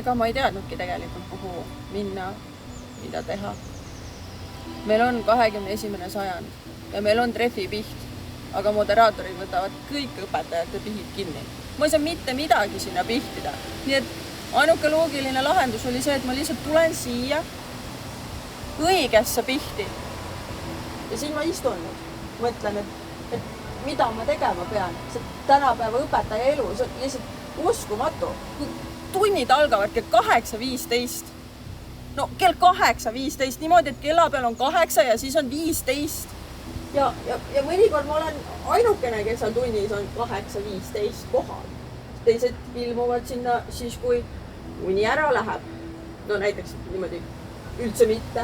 ega ma ei teadnudki tegelikult, kuhu minna, mida teha. Meil on 21. sajand ja meil on trefipiht, aga moderaatorid võtavad kõik õpetajate pihid kinni. Ma ei saa mitte midagi sinna pihtida. Nii et ainuke loogiline lahendus oli see, et ma lihtsalt tulen siia õigesse pihti. Ja siin ma istun nüüd. Mõtlen, et mida ma tegema pean. See tänapäeva õpetaja elu, see on lihtsalt uskumatu. Tunnid algavad kell 8.15. No kell 8.15, niimoodi, et kella peal on 8 ja siis on 15. Ja mõnikord ma olen ainukene, kes seal tunnis on 8.15 kohal. Teised ilmuvad sinna siis, kui uni ära läheb. No näiteks niimoodi üldse mitte.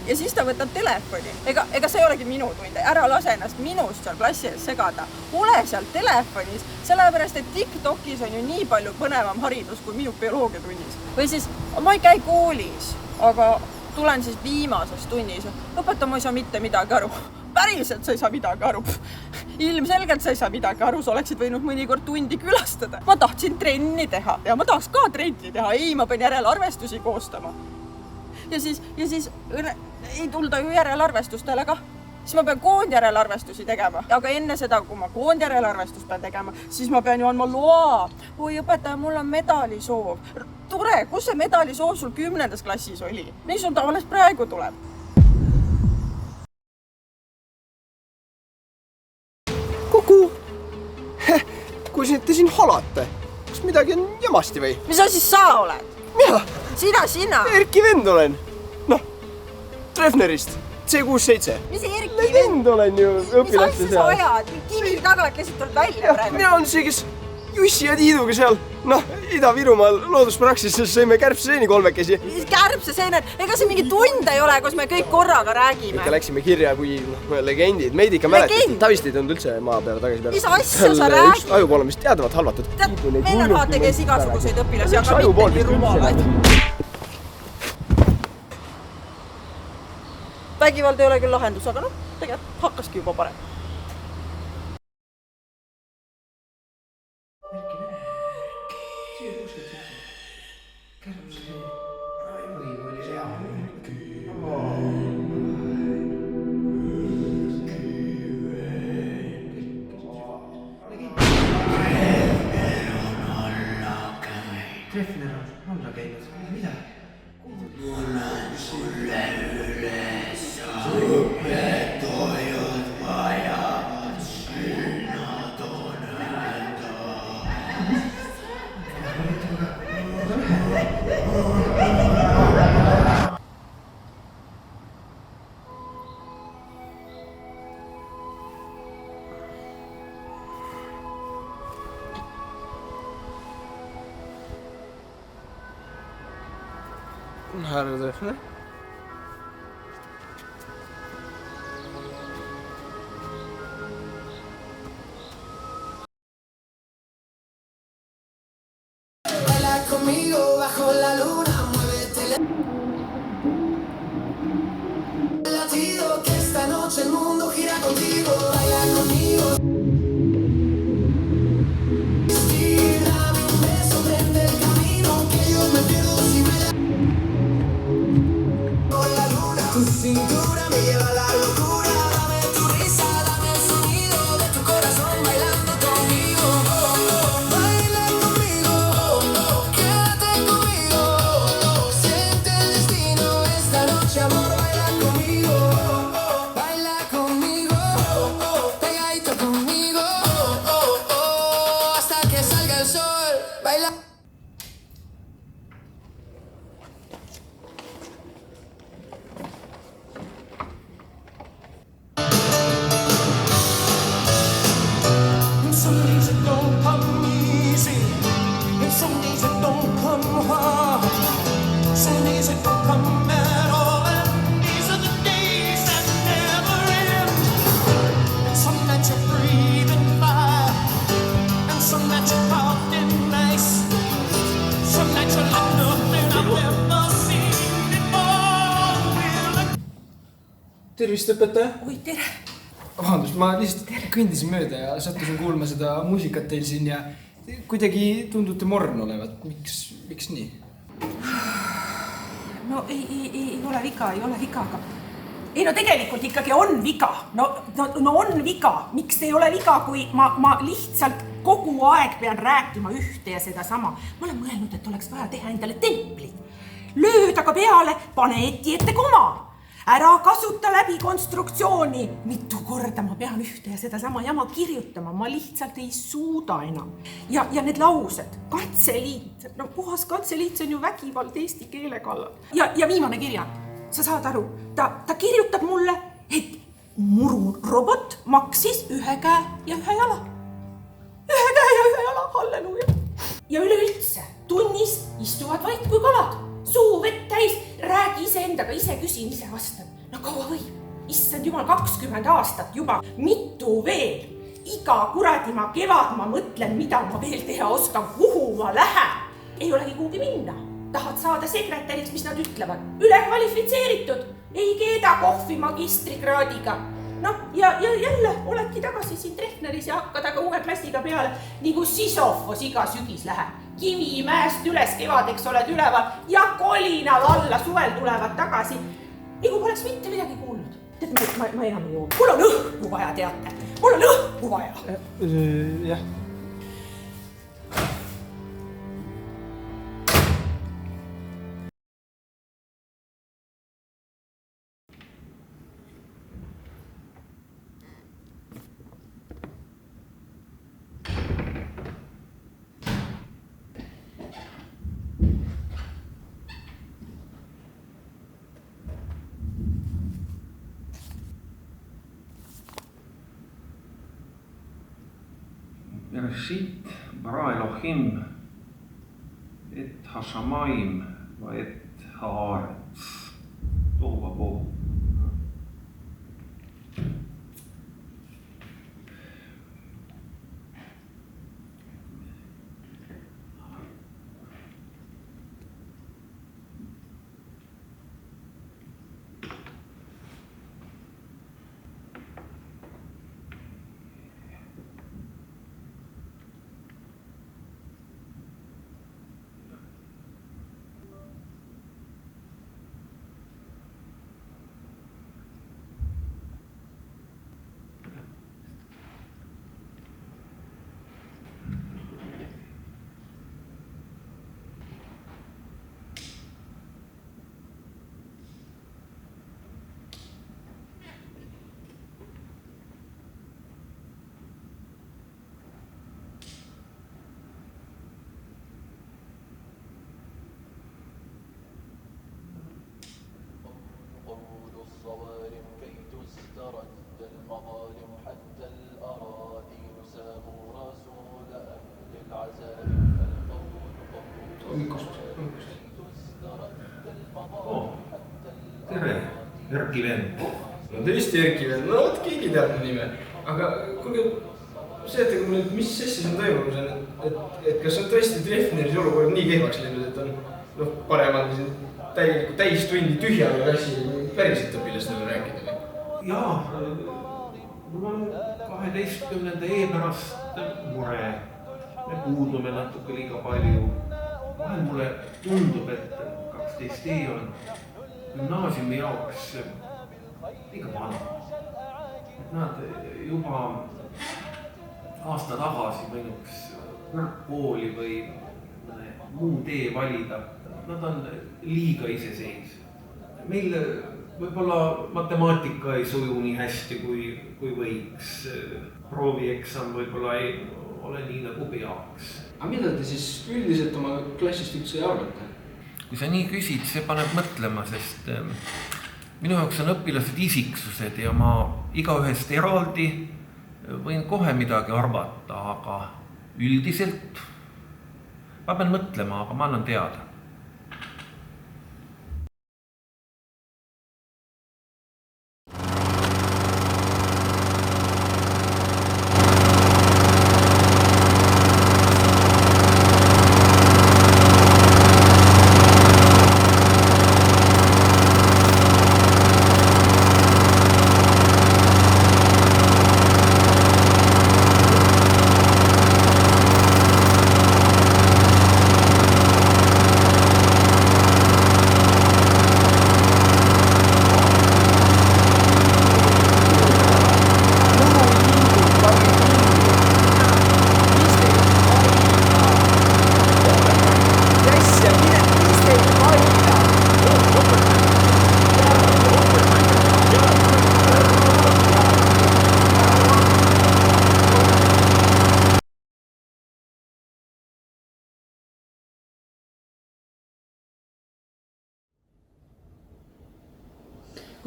Ja siis ta võtab telefoni. Ega see ei olegi minu tund. Ära lase ennast minust seal klassi ees segada. Ole seal telefonis, sellepärast, et TikTokis on ju nii palju põnevam haridus kui minu bioloogiatunnis. Või siis ma ei käi koolis, aga tulen siis viimases tunnis. Õpetaja, ma ei saa mitte midagi aru. Päriselt sa ei saa midagi aru. Ilmselgelt sa ei saa midagi aru, sa oleksid võinud mõnikord tundi külastada. Ma tahtsin trenni teha ja ma tahaks ka trenni teha. Ei, ma pean järelearvestusi koostama. Ja siis ei tulda ju järelearvestustele ka. Siis ma pean koondjärelearvestusi tegema. Aga enne seda, kui ma koondjärelearvestust pean tegema, siis ma pean ju andma loa. Oi, õpetaja, mul on medalisoov. Tore, kus see medalisoov sul 10. klassis oli? Mis sul ta alles praegu tuleb? Kuku! Kui te siin halate, kas midagi on jamasti või? Mis sa siis sa oled? Mina? Sina? Erki vend olen. Noh, Treffnerist, C67. Mis Erki vend olen ju õpilaste seal? Mis asja sa ajad? Kivi tagant lihtsalt tuleb välja praegu. Mina on see, kes Jussi ja Tiiduga seal, Ida-Virumaal looduspraksises sõime kärbseseeni kolmekesi. Kärbseseened? Ega see mingi tund ei ole, kus me kõik korraga räägime. Ikka läksime kirja kui legendid. Meid ikka mäletad. Ta vist ei tulnud üldse maa peale tagasi peale. Mis asja sa räägid? Üks ajupool on vist teadavalt halvatud. Meil on HTG-s igasuguseid õpilasi, aga mitte nii rumalaid. Vägivald ei ole küll lahendus, aga tegelikult hakkaski juba parem. Treffner on alla käinud. Mida? Mul on sulle üles õpetajad vajavad, nad on häda. Härra Treffner? Baila conmigo bajo la luna, muévete latido que esta noche el mundo gira contigo. Baila conmigo. Dame un beso, prende el camino, que yo me pierdo si me tu cintura me lleva a la locura. Dame tu risa, dame el sonido de tu corazón bailando conmigo. Baila conmigo, quédate conmigo. Siente el destino esta noche, amor. Baila conmigo, pegadito conmigo, hasta que salga el sol. Baila. Some days it don't come easy, and some days it don't come hard. Some days it don't come at all, and these are the days that never end. And some nights you're breathing fire, and some nights you're coughing nice. Some nights you're like nothing I've ever seen before. Tervist, õpetaja! Oi, tere! Vabandust, ma lihtsalt kõndisin mööda ja sattusin kuulma seda muusikat teil siin ja kuidagi tundute morn olevat. Miks nii? No ei ole viga, aga ei no tegelikult ikkagi on viga. No on viga. Miks ei ole viga, kui ma lihtsalt kogu aeg pean rääkima ühte ja seda sama. Ma olen mõelnud, et oleks vaja teha endale templid. Lööda ka peale, pane ette koma. Ära kasuta läbi konstruktsiooni. Mitu korda ma pean ühte ja seda sama jama kirjutama. Ma lihtsalt ei suuda enam. Ja need laused. Katseliit. No puhas katseliit, see on ju vägivald eesti keele kallal. Ja viimane kirjand. Sa saad aru, ta kirjutab mulle, et mururobot maksis 1 käe ja 1 jala. 1 käe ja 1 jala, halleluja. Ja üleüldse, tunnis istuvad vaid kui kalad. Suu vett täis, räägi ise endaga, ise küsin, ise vastan. No kaua võib? Issand jumal, 20 aastat juba. Mitu veel? Iga kuradima kevad ma mõtlen, mida ma veel teha oskan, kuhu ma lähen. Ei olegi kuhugi minna. Tahad saada sekretäriks, mis nad ütlevad? Ülekvalifitseeritud. Ei keeda kohvi magistrikraadiga. No ja jälle oledki tagasi siin Treffneris ja hakkad aga uue klassiga peale, nagu Sisofos iga sügis läheb. Kivimäest üles kevadeks oled üleval ja kolinal alla suvel tulevad tagasi. Nagu poleks mitte midagi kuulnud. Tead, ma enam ei jõua. Mul on õhku vaja, teate. Mul on õhku vaja. Jah. Bereshit bara Elohim et hashamayim va et haaretz tohuva bohu. Tere, Erki vend. No tõesti Erki vend, no võt keegi teab nime. Aga kuulge, seetage mulle, mis sessis on toimunud, et kas on tõesti Treffneris olukord nii kehvaks läinud, et on paremad täis tundi tühjale kassi päriselt õpilastele rääkida või? Jaa, mul on 12. pärast mure. Me puudume natuke liiga palju. Vahel mulle tundub, et 12. on gümnaasiumi jaoks liiga vana. Nad juba aasta tagasi võinuks kõrgkooli või muu tee valida. Nad on liiga iseseisvad. Meil võib-olla matemaatika ei suju nii hästi, kui võiks. Proovieksam võib-olla ei ole nii nagu peaks. Aga mida te siis üldiselt oma klassist üldse arvate? Kui sa nii küsid, see paneb mõtlema, sest minu jaoks on õpilased isiksused ja ma igaühest eraldi võin kohe midagi arvata, aga üldiselt ma pean mõtlema, aga ma annan teada.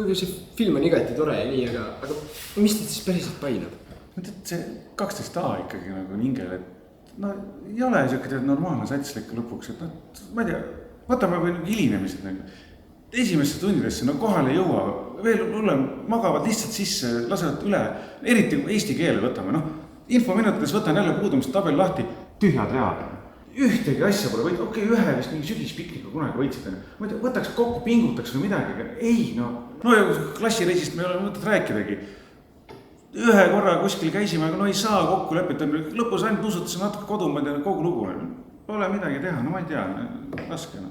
kuigi see film on igati tore ja nii, aga mis teid siis päriselt painab? No tead, see 12A ikkagi nagu ningel, et no ei ole siuke normaalne satslik lõpuks, et ma ei tea, võtame või hilinemised nagu. Esimesse tundidesse, no kohale ei jõua, veel hullem, magavad lihtsalt sisse, lasevad üle, eriti eesti keele võtame, noh, infominutides võtan jälle puudumist tabel lahti, tühjad read. Ühtegi asja pole võid, okei, ühe vist mingi sügispikniku kunagi võitsid, ma ei tea, võtaks kokku, pingutaks või midagi, aga ei, no ja klassireisist me ei ole mõtet rääkidagi. Ühe korra kuskil käisime, aga no ei saa kokku lepita, lõpus ainult usutasime natuke kodu, ma ei tea, kogu lugu, pole midagi teha, no ma ei tea, raske, no.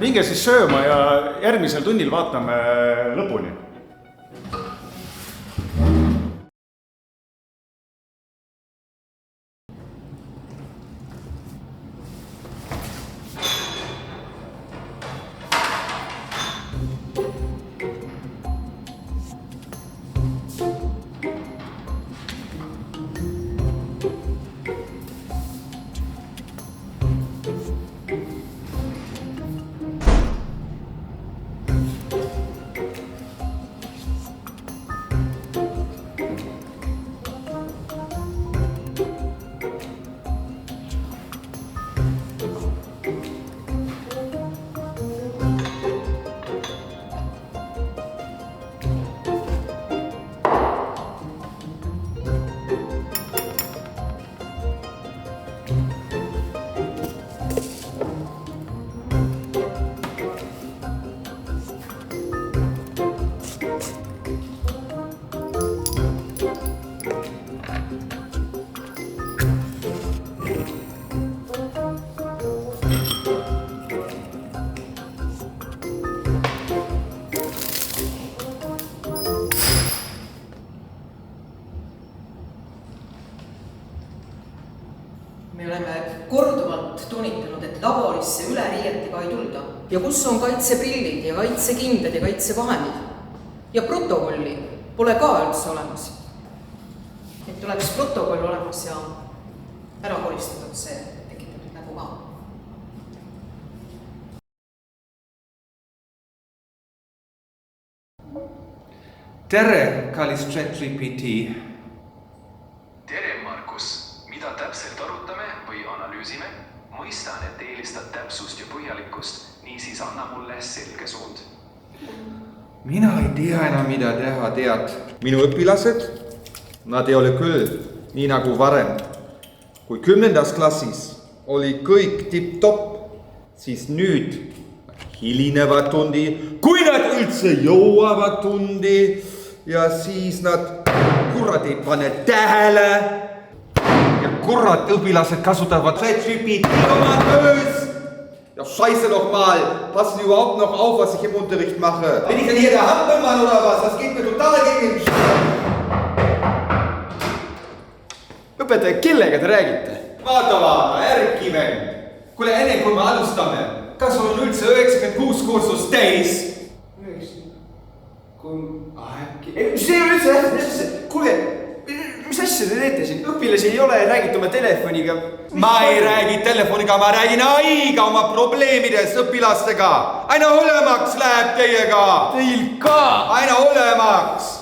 Minge siis sööma ja järgmisel tunnil vaatame lõpuni. Me oleme korduvalt tunnitanud, et laborisse üle riietiga ei tulda. Ja kus on kaitseprillid ja kaitsekindad ja kaitsevahendid? Ja protokolli pole ka üldse olemas. Et oleks protokoll olemas ja ära koristatud, see tekitab nagu ka. Tere, kallis ChatGPT. Tere, Markus. Mida täpselt arutame või analüüsime? Mõistan, et eelistad täpsust ja põhjalikkust, niisiis anna mulle selge suund. Mina ei tea enam, mida teha, tead. Minu õpilased, nad ei ole küll nii nagu varem. Kui 10. klassis oli kõik tipp-topp, siis nüüd hilinevad tundi, kui nad üldse jõuavad tundi ja siis nad kurat ei pane tähele. Kurat, õpilased kasutavad ChatGPT oma töös. Ja scheiße doch mal, passen Sie überhaupt noch auf, was ich im Unterricht mache? Bin ich denn hier der Hampelmann oder was? Das geht mir total gegen den Õpetaja, kellega te räägite? Vaata, ärki vend. Kuule, enne kui me alustame, kas on üldse 96 kursust täis? See ei ole üldse, kuule, mis asja te teete siin? Õpilasi ei ole, räägite oma telefoniga. Ma ei räägi telefoniga, ma räägin aiga oma probleemidest õpilastega. Aina hullemaks läheb teiega. Teil ka? Aina hullemaks.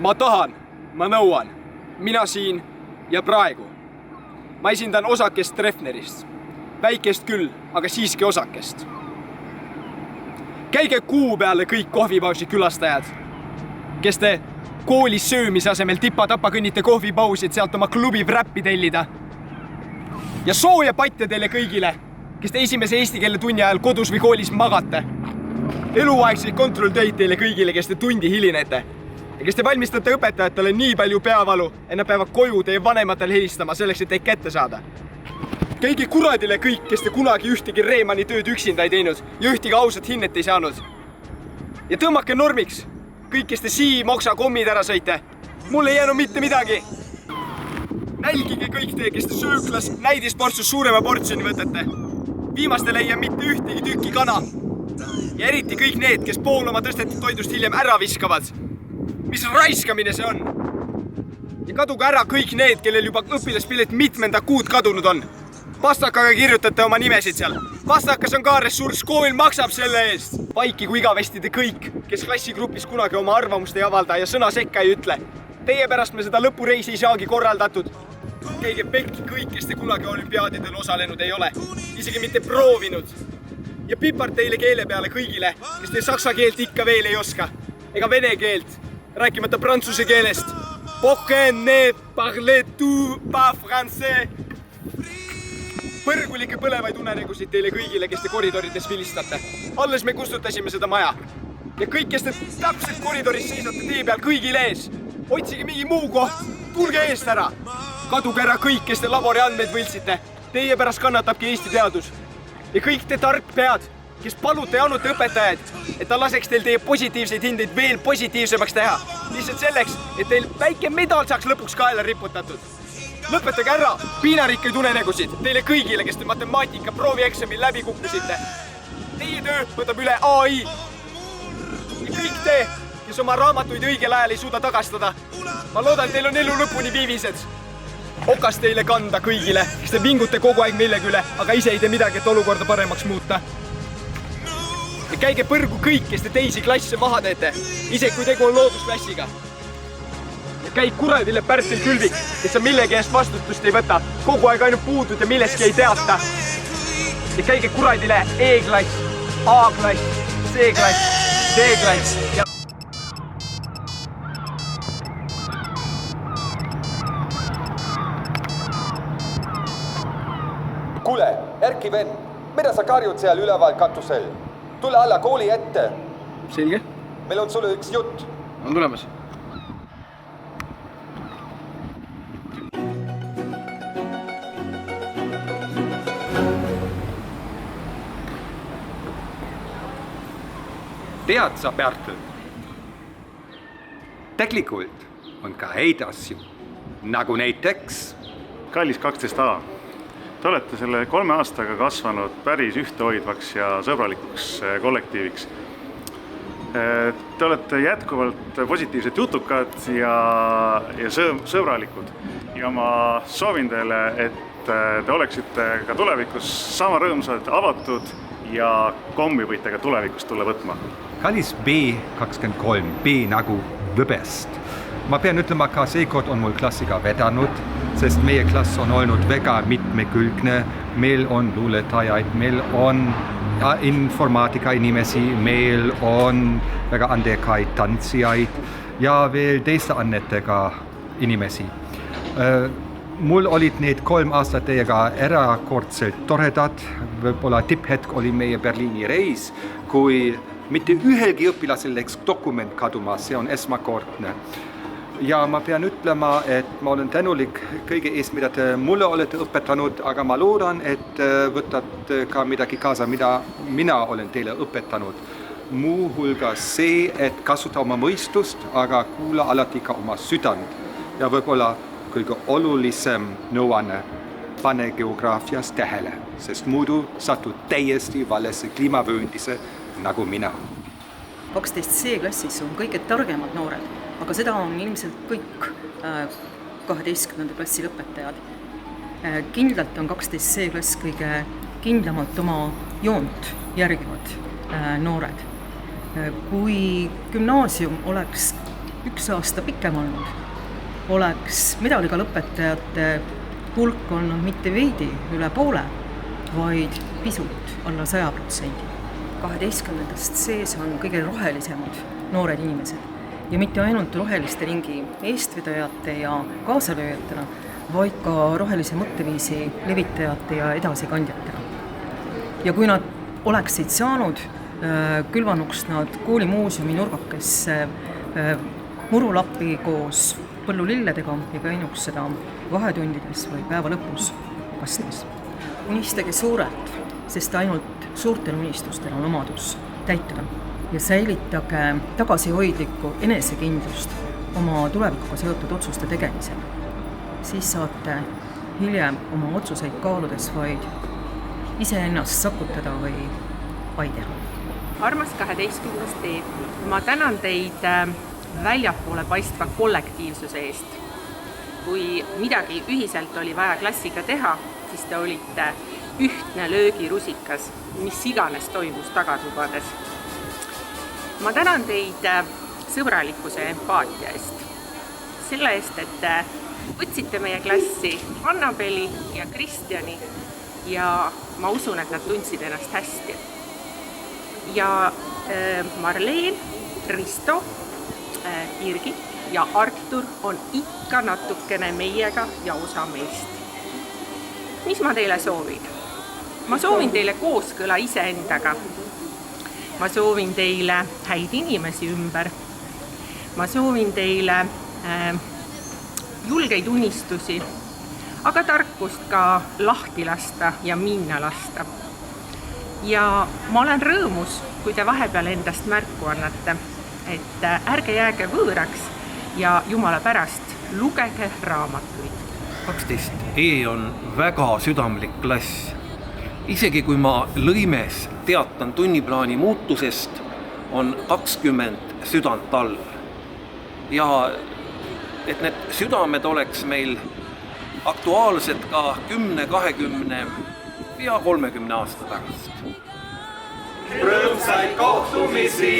Ma tahan, ma nõuan, mina siin ja praegu. Ma esindan osakest Treffnerist. Väikest küll, aga siiski osakest. Käige kuu peale kõik kohvipausi külastajad, kes te koolis söömise asemel tipa-tapa kõnnite kohvipausid sealt oma klubi vräppi tellida. Ja sooja patja teile kõigile, kes te esimese eesti keele tunni ajal kodus või koolis magate. Eluaegseid kontrolltöid teile kõigile, kes te tundi hilinete. Ja kes te valmistate õpetajatele nii palju peavalu, et nad peavad koju teie vanematel helistama selleks, et teid kätte saada. Käige kuradile kõik, kes te kunagi ühtegi Reemani tööd üksinda ei teinud ja ühtegi ausat hinnet ei saanud. Ja tõmmake normiks, kõik, kes te Moksa kommid ära sõite. Mul ei jäänud mitte midagi. Nälgige kõik te, kes te sööklas näidisportsus suurema portsjoni võtate. Viimastel ei jää mitte ühtegi tükki kana. Ja eriti kõik need, kes pool oma tõstetud toidust hiljem ära viskavad. Mis raiskamine see on? Ja kaduga ära kõik need, kellel juba õpilaspilet mitmenda kuud kadunud on. Pastakaga kirjutate oma nimesid seal. Pastakas on ka ressurss, kool maksab selle eest. Vaikigu igavesti te kõik, kes klassigrupis kunagi oma arvamust ei avalda ja sõna sekka ei ütle. Teie pärast me seda lõpureisi ei saagi korraldatud. Käige pekki kõik, kes te kunagi olümpiaadidel osalenud ei ole. Isegi mitte proovinud. Ja pipart teile keele peale kõigile, kes te saksa keelt ikka veel ei oska. Ega vene keelt, rääkimata prantsuse keelest. Pourquoi ne parlez-vous pas français? Põrgulike põlevaid unenegusid teile kõigile, kes te koridorides vilistate. Alles me kustutasime seda maja. Ja kõik, kes te täpselt koridoris seisate tee peal kõigil ees. Otsige mingi muu koht. Tulge eest ära. Kaduge ära kõik, kes te labori andmeid võltsite. Teie pärast kannatabki Eesti teadus. Ja kõik te tarkpead, kes palute ja anute õpetajaid, et ta laseks teil teie positiivseid hindeid veel positiivsemaks teha. Lihtsalt selleks, et teil väike medal saaks lõpuks kaela riputatud. Lõpetage ära piinarikkaid unenegusid teile kõigile, kes te matemaatika proovieksamil läbi kukkusite. Teie töö võtab üle AI. Ja kõik te, kes oma raamatuid õigel ajal ei suuda tagastada. Ma loodan, teil on elu lõpuni viivised. Okas teile kanda kõigile, kes te vingute kogu aeg millegi üle, aga ise ei tee midagi, et olukorda paremaks muuta. Ja käige põrgu kõik, kes te teisi klasse maha teete, isegi kui tegu on loodusklassiga. Käi kuradile Pärtel Külvik, kes on millegi eest vastutust ei võta, kogu aeg ainult puudud ja milleski ei teata. Ja käige kuradile E-klass, A-klass, C-klass, D-klass ja... Kuule, Erki venn, mida sa karjud seal üleval katusel? Tule alla kooli ette. Selge. Meil on sulle üks jutt. On tulemas. Tead sa, Pärtel? Tegelikult on ka häid asju, nagu näiteks... Kallis 12A, te olete selle 3 aastaga kasvanud päris ühtehoidvaks ja sõbralikuks kollektiiviks. Te olete jätkuvalt positiivsed jutukad ja sõbralikud. Ja ma soovin teile, et te oleksite ka tulevikus sama rõõmsad, avatud ja kommi võite ka tulevikus tulla võtma. Kallis B23, B nagu võbest. Ma pean ütlema ka seekord on mul klassiga vedanud, sest meie klass on olnud väga mitmekülgne. Meil on luuletajaid, meil on informaatika inimesi, meil on väga andekaid tantsijaid ja veel teiste annetega inimesi. Mul olid need 3 aastat teiega erakordselt toredad. Võib-olla tipphetk oli meie Berliini reis, kui mitte ühelgi õpilasel läks dokument kaduma, see on esmakordne. Ja ma pean ütlema, et ma olen tänulik kõige eest, mida te mulle olete õpetanud, aga ma loodan, et võtad ka midagi kaasa, mida mina olen teile õpetanud. Muu hulgas see, et kasuta oma mõistust, aga kuula alati ka oma südant. Ja võib-olla kõige olulisem nõuanne, pane geograafias tähele, sest muidu satud täiesti valesse kliimavööndise nagu mina. 12C klassis on kõige targemad noored, aga seda on ilmselt kõik 12. klassi lõpetajad. Kindlalt on 12C klass kõige kindlamalt oma joont järgivad noored. Kui gümnaasium oleks 1 aasta pikem olnud, oleks medaliga lõpetajate hulk olnud mitte veidi üle poole, vaid pisut alla 100%. 12. C-s on kõige rohelisemad noored inimesed ja mitte ainult roheliste ringi eestvedajate ja kaasalööjatena, vaid ka rohelise mõtteviisi levitajate ja edasikandjatena. Ja kui nad oleksid saanud, külvanuks nad koolimuuseumi nurgakesse murulappi koos põllulilledega ja käinuks seda vahetundides või päeva lõpus kastmas. Unistage suurelt, sest ainult suurtel unistustel on omadus täituda ja säilitage tagasihoidlikku enesekindlust oma tulevikuga seotud otsuste tegemisel. Siis saate hiljem oma otsuseid kaaludes vaid iseennast sokutada või pai teha. armas 12. D, ma tänan teid väljapoole paistva kollektiivsuse eest. Kui midagi ühiselt oli vaja klassiga teha, siis te olite ühtne löögirusikas, mis iganes toimus tagatubades. Ma tänan teid sõbralikkuse ja empaatia eest. Selle eest, et võtsite meie klassi Annabeli ja Kristjani ja ma usun, et nad tundsid ennast hästi. Ja Marleen, Risto, Birgit ja Artur on ikka natukene meiega ja osa meist. Mis ma teile soovin? Ma soovin teile kooskõla iseendaga. Ma soovin teile häid inimesi ümber. Ma soovin teile julgeid unistusi, aga tarkust ka lahti lasta ja minna lasta. Ja ma olen rõõmus, kui te vahepeal endast märku annate, et ärge jääge võõraks ja jumala pärast lugege raamatuid. 12E on väga südamlik klass. Isegi kui ma lõimes teatan tunniplaani muutusest, on 20 südant all. Ja et need südamed oleks meil aktuaalsed ka 10, 20 ja 30 aasta pärast. Rõõmsaid kohtumisi!